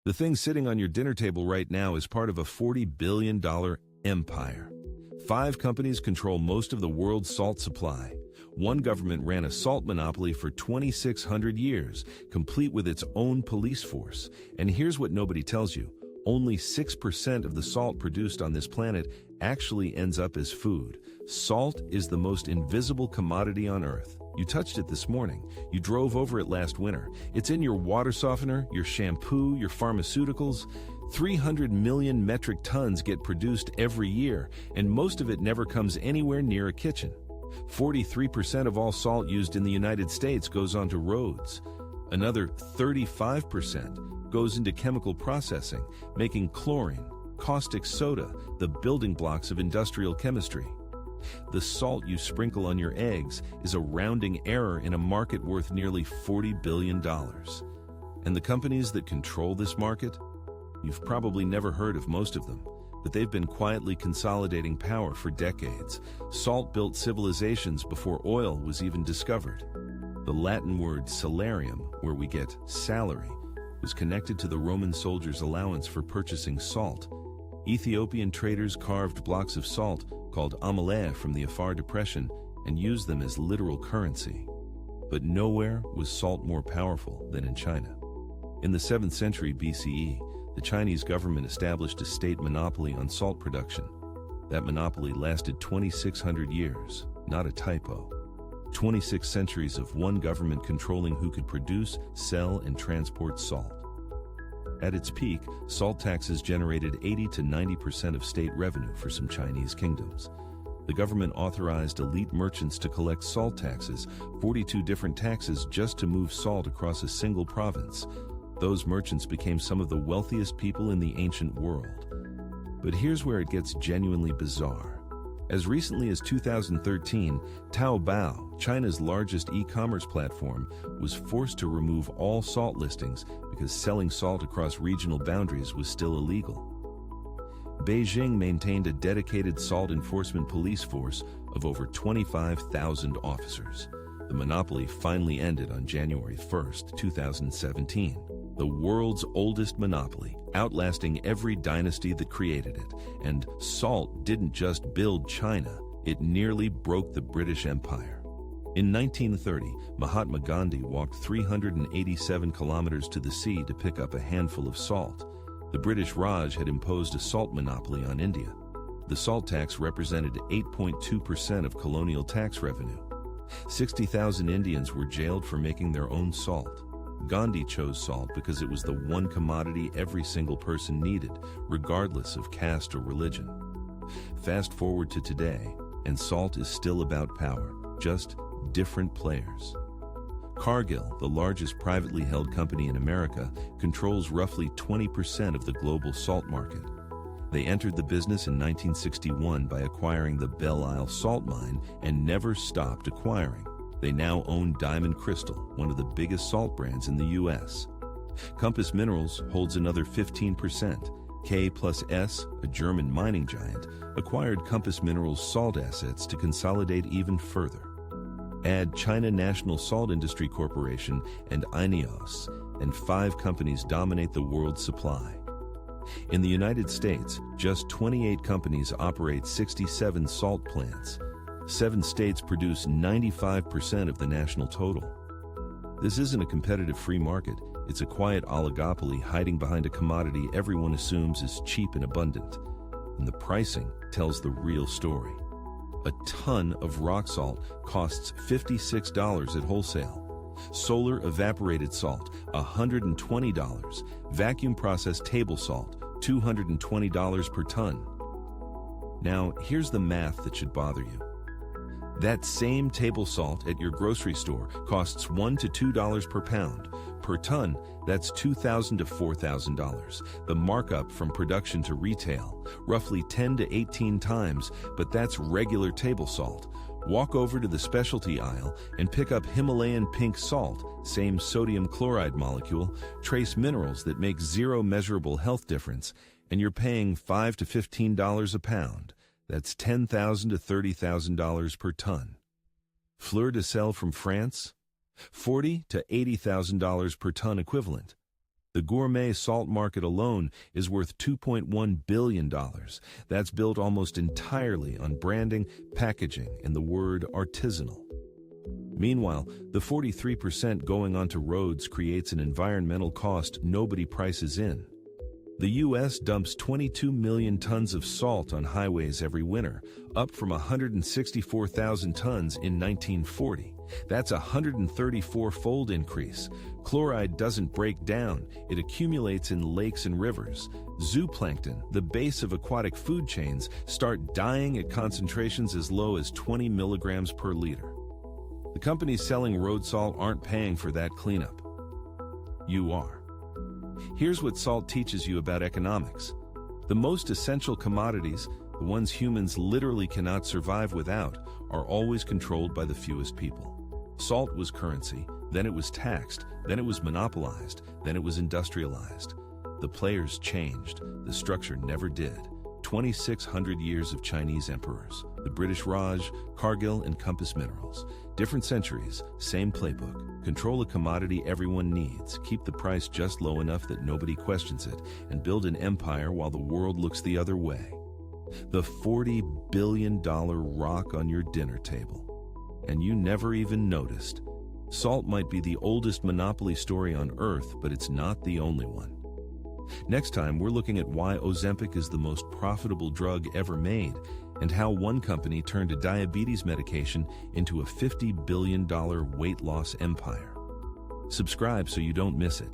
The thing sitting on your dinner table right now is part of a $40 billion empire. 5 companies control most of the world's salt supply. One government ran a salt monopoly for 2,600 years, complete with its own police force. And here's what nobody tells you. Only 6% of the salt produced on this planet actually ends up as food. Salt is the most invisible commodity on Earth. You touched it this morning. You drove over it last winter. It's in your water softener, your shampoo, your pharmaceuticals. 300 million metric tons get produced every year, and most of it never comes anywhere near a kitchen. 43% of all salt used in the United States goes onto roads. Another 35% goes into chemical processing, making chlorine, caustic soda, the building blocks of industrial chemistry. The salt you sprinkle on your eggs is a rounding error in a market worth nearly $40 billion. And the companies that control this market? You've probably never heard of most of them, but they've been quietly consolidating power for decades. Salt built civilizations before oil was even discovered. The Latin word salarium, where we get salary, was connected to the Roman soldiers' allowance for purchasing salt. Ethiopian traders carved blocks of salt, called amalea, from the Afar Depression and used them as literal currency. But nowhere was salt more powerful than in China. In the 7th century BCE, the Chinese government established a state monopoly on salt production. That monopoly lasted 2,600 years, not a typo. 26 centuries of one government controlling who could produce, sell, and transport salt. At its peak, salt taxes generated 80 to 90% of state revenue for some Chinese kingdoms. The government authorized elite merchants to collect salt taxes, 42 different taxes just to move salt across a single province. Those merchants became some of the wealthiest people in the ancient world. But here's where it gets genuinely bizarre. As recently as 2013, Taobao, China's largest e-commerce platform, was forced to remove all salt listings because selling salt across regional boundaries was still illegal. Beijing maintained a dedicated salt enforcement police force of over 25,000 officers. The monopoly finally ended on January 1st, 2017. The world's oldest monopoly, outlasting every dynasty that created it. And salt didn't just build China, it nearly broke the British Empire. In 1930, Mahatma Gandhi walked 387 kilometers to the sea to pick up a handful of salt. The British Raj had imposed a salt monopoly on India. The salt tax represented 8.2% of colonial tax revenue. 60,000 Indians were jailed for making their own salt. Gandhi chose salt because it was the one commodity every single person needed, regardless of caste or religion. Fast forward to today, and salt is still about power, just different players. Cargill, the largest privately held company in America, controls roughly 20% of the global salt market. They entered the business in 1961 by acquiring the Belle Isle salt mine and never stopped acquiring. They now own Diamond Crystal, one of the biggest salt brands in the U.S. Compass Minerals holds another 15%. K+S, a German mining giant, acquired Compass Minerals' salt assets to consolidate even further. Add China National Salt Industry Corporation and INEOS, and 5 companies dominate the world's supply. In the United States, just 28 companies operate 67 salt plants. 7 states produce 95% of the national total. This isn't a competitive free market. It's a quiet oligopoly hiding behind a commodity everyone assumes is cheap and abundant. And the pricing tells the real story. A ton of rock salt costs $56 at wholesale. Solar evaporated salt, $120. Vacuum processed table salt, $220 per ton. Now, here's the math that should bother you. That same table salt at your grocery store costs $1 to $2 per pound. Per ton, that's $2,000 to $4,000. The markup from production to retail, roughly 10 to 18 times, but that's regular table salt. Walk over to the specialty aisle and pick up Himalayan pink salt, same sodium chloride molecule, trace minerals that make zero measurable health difference, and you're paying $5 to $15 a pound. That's $10,000 to $30,000 per ton. Fleur de sel from France? $40,000 to $80,000 per ton equivalent. The gourmet salt market alone is worth $2.1 billion. That's built almost entirely on branding, packaging, and the word artisanal. Meanwhile, the 43% going onto roads creates an environmental cost nobody prices in. The U.S. dumps 22 million tons of salt on highways every winter, up from 164,000 tons in 1940. That's a 134-fold increase. Chloride doesn't break down, it accumulates in lakes and rivers. Zooplankton, the base of aquatic food chains, start dying at concentrations as low as 20 milligrams per liter. The companies selling road salt aren't paying for that cleanup. You are. Here's what salt teaches you about economics. The most essential commodities, the ones humans literally cannot survive without, are always controlled by the fewest people. Salt was currency, then it was taxed, then it was monopolized, then it was industrialized. The players changed, the structure never did. 2,600 years of Chinese emperors, the British Raj, Cargill, and Compass Minerals. Different centuries, same playbook. Control a commodity everyone needs, keep the price just low enough that nobody questions it, and build an empire while the world looks the other way. The $40 billion rock on your dinner table. And you never even noticed. Salt might be the oldest monopoly story on Earth, but it's not the only one. Next time, we're looking at why Ozempic is the most profitable drug ever made, and how one company turned a diabetes medication into a $50 billion weight loss empire. Subscribe so you don't miss it.